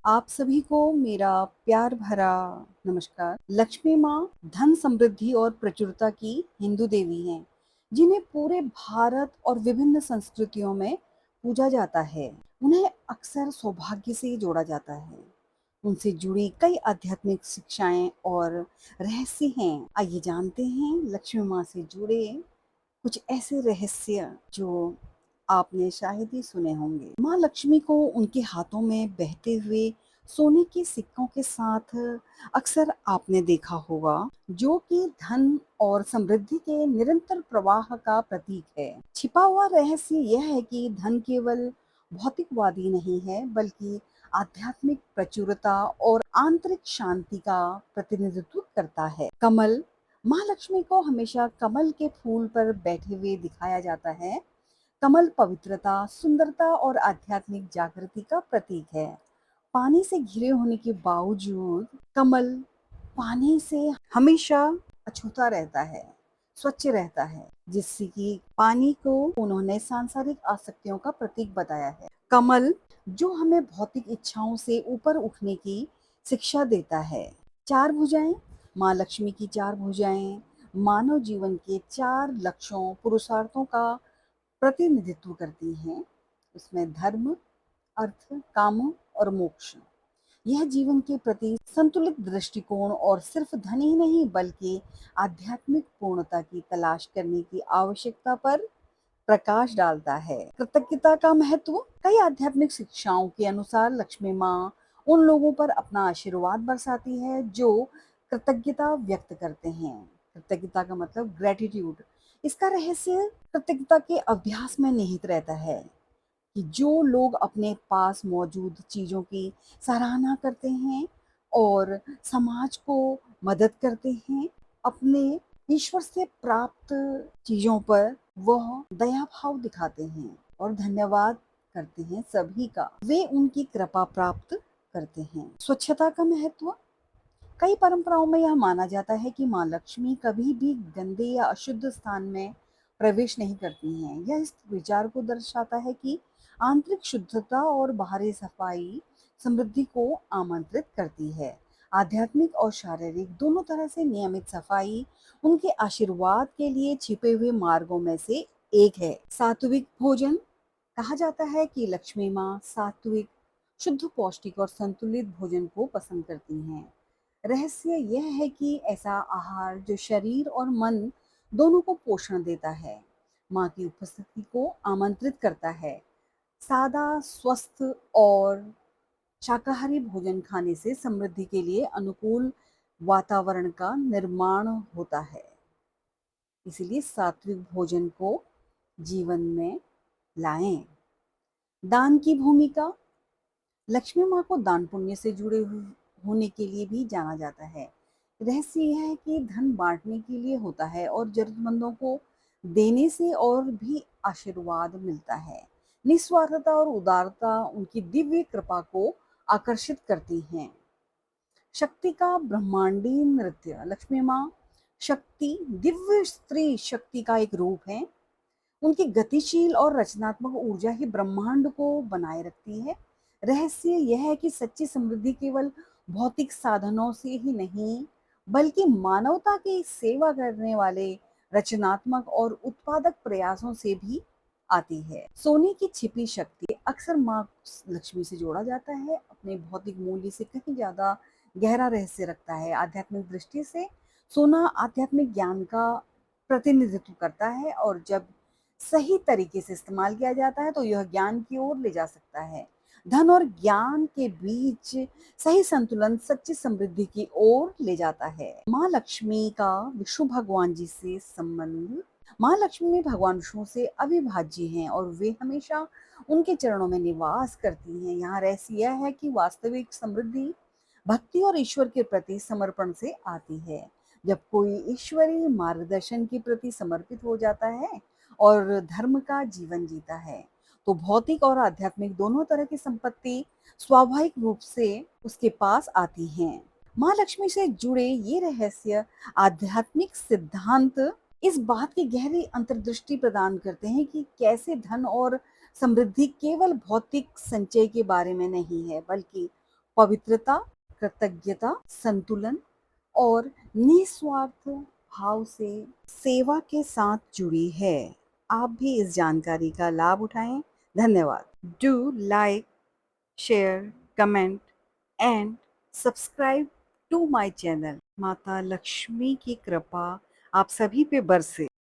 आप सभी को मेरा प्यार भरा नमस्कार। लक्ष्मी माँ धन, समृद्धि और प्रचुरता की हिंदू देवी हैं, जिन्हें पूरे भारत और विभिन्न संस्कृतियों में पूजा जाता है। उन्हें अक्सर सौभाग्य से जोड़ा जाता है। उनसे जुड़ी कई आध्यात्मिक शिक्षाएं और रहस्य हैं। आइए जानते हैं लक्ष्मी माँ से जुड़े कुछ ऐसे रहस्य जो आपने शायद ही सुने होंगे। माँ लक्ष्मी को उनके हाथों में बहते हुए सोने के सिक्कों के साथ अक्सर आपने देखा होगा, जो कि धन और समृद्धि के निरंतर प्रवाह का प्रतीक है। छिपा हुआ रहस्य यह है कि धन केवल भौतिकवादी नहीं है, बल्कि आध्यात्मिक प्रचुरता और आंतरिक शांति का प्रतिनिधित्व करता है। कमल, महालक्ष्मी को हमेशा कमल के फूल पर बैठे हुए दिखाया जाता है। कमल पवित्रता, सुंदरता और आध्यात्मिक जागृति का प्रतीक है। पानी से घिरे होने के बावजूद कमल पानी से हमेशा अछूता रहता है, स्वच्छ रहता है, जिससे कि पानी को उन्होंने सांसारिक आसक्तियों का प्रतीक बताया है। कमल जो हमें भौतिक इच्छाओं से ऊपर उठने की शिक्षा देता है। चार भुजाएं, माँ लक्ष्मी की चार भुजाएं मानव जीवन के चार लक्ष्यों, पुरुषार्थों का प्रतिनिधित्व करती हैं। उसमें धर्म, अर्थ, काम और मोक्ष। यह जीवन के प्रति संतुलित दृष्टिकोण और सिर्फ धन ही नहीं, बल्कि आध्यात्मिक पूर्णता की तलाश करने की आवश्यकता पर प्रकाश डालता है। कृतज्ञता का महत्व, कई आध्यात्मिक शिक्षाओं के अनुसार लक्ष्मी माँ उन लोगों पर अपना आशीर्वाद बरसाती है जो कृतज्ञता व्यक्त करते हैं। कृतज्ञता का मतलब ग्रेटिट्यूड। इसका रहस्य कृतज्ञता के अभ्यास में निहित रहता है कि जो लोग अपने पास मौजूद चीजों की सराहना करते हैं और समाज को मदद करते हैं, अपने ईश्वर से प्राप्त चीजों पर वह दया भाव दिखाते हैं और धन्यवाद करते हैं सभी का, वे उनकी कृपा प्राप्त करते हैं। स्वच्छता का महत्व, कई परंपराओं में यह माना जाता है कि माँ लक्ष्मी कभी भी गंदे या अशुद्ध स्थान में प्रवेश नहीं करती हैं। यह इस विचार को दर्शाता है कि आंतरिक शुद्धता और बाहरी सफाई समृद्धि को आमंत्रित करती है। आध्यात्मिक और शारीरिक दोनों तरह से नियमित सफाई उनके आशीर्वाद के लिए छिपे हुए मार्गों में से एक है। सात्विक भोजन, कहा जाता है कि लक्ष्मी माँ सात्विक, शुद्ध, पौष्टिक और संतुलित भोजन को पसंद करती हैं। रहस्य यह है कि ऐसा आहार जो शरीर और मन दोनों को पोषण देता है, माँ की उपस्थिति को आमंत्रित करता है। सादा, स्वस्थ और शाकाहारी भोजन खाने से समृद्धि के लिए अनुकूल वातावरण का निर्माण होता है। इसीलिए सात्विक भोजन को जीवन में लाएं। दान की भूमिका, लक्ष्मी माँ को दान पुण्य से जुड़े होने के लिए भी जाना जाता है। रहस्य यह है कि धन बांटने के लिए होता है और जरूरतमंदों को देने से और भी आशीर्वाद मिलता है। निस्वार्थता और उदारता उनकी दिव्य कृपा को आकर्षित करती हैं। शक्ति का ब्रह्मांडीय नृत्य, लक्ष्मी माँ शक्ति, दिव्य स्त्री शक्ति का एक रूप है। उनकी गतिशील और रचनात्मक ऊर्जा ही ब्रह्मांड को बनाए रखती है। रहस्य यह है कि सच्ची समृद्धि केवल भौतिक साधनों से ही नहीं, बल्कि मानवता की सेवा करने वाले रचनात्मक और उत्पादक प्रयासों से भी आती है। सोने की छिपी शक्ति, अक्सर माँ लक्ष्मी से जोड़ा जाता है, अपने भौतिक मूल्य से कहीं ज्यादा गहरा रहस्य रखता है। आध्यात्मिक दृष्टि से सोना आध्यात्मिक ज्ञान का प्रतिनिधित्व करता है और जब सही तरीके से इस्तेमाल किया जाता है तो यह ज्ञान की ओर ले जा सकता है। धन और ज्ञान के बीच सही संतुलन सच्ची समृद्धि की ओर ले जाता है। माँ लक्ष्मी का विष्णु भगवान जी से संबंध, माँ लक्ष्मी भगवान विष्णु से अविभाज्य हैं और वे हमेशा उनके चरणों में निवास करती हैं। यहाँ रहस्य यह है कि वास्तविक समृद्धि भक्ति और ईश्वर के प्रति समर्पण से आती है। जब कोई ईश्वरीय मार्गदर्शन के प्रति समर्पित हो जाता है और धर्म का जीवन जीता है, तो भौतिक और आध्यात्मिक दोनों तरह की संपत्ति स्वाभाविक रूप से उसके पास आती हैं। माँ लक्ष्मी से जुड़े ये रहस्य आध्यात्मिक सिद्धांत इस बात की गहरी अंतर्दृष्टि प्रदान करते हैं कि कैसे धन और समृद्धि केवल भौतिक संचय के बारे में नहीं है, बल्कि पवित्रता, कृतज्ञता, संतुलन और निस्वार्थ भाव से सेवा के साथ जुड़ी है। आप भी इस जानकारी का लाभ उठाएं। धन्यवाद। Do like, share, comment and subscribe to my channel। माता लक्ष्मी की कृपा आप सभी पे बरसे।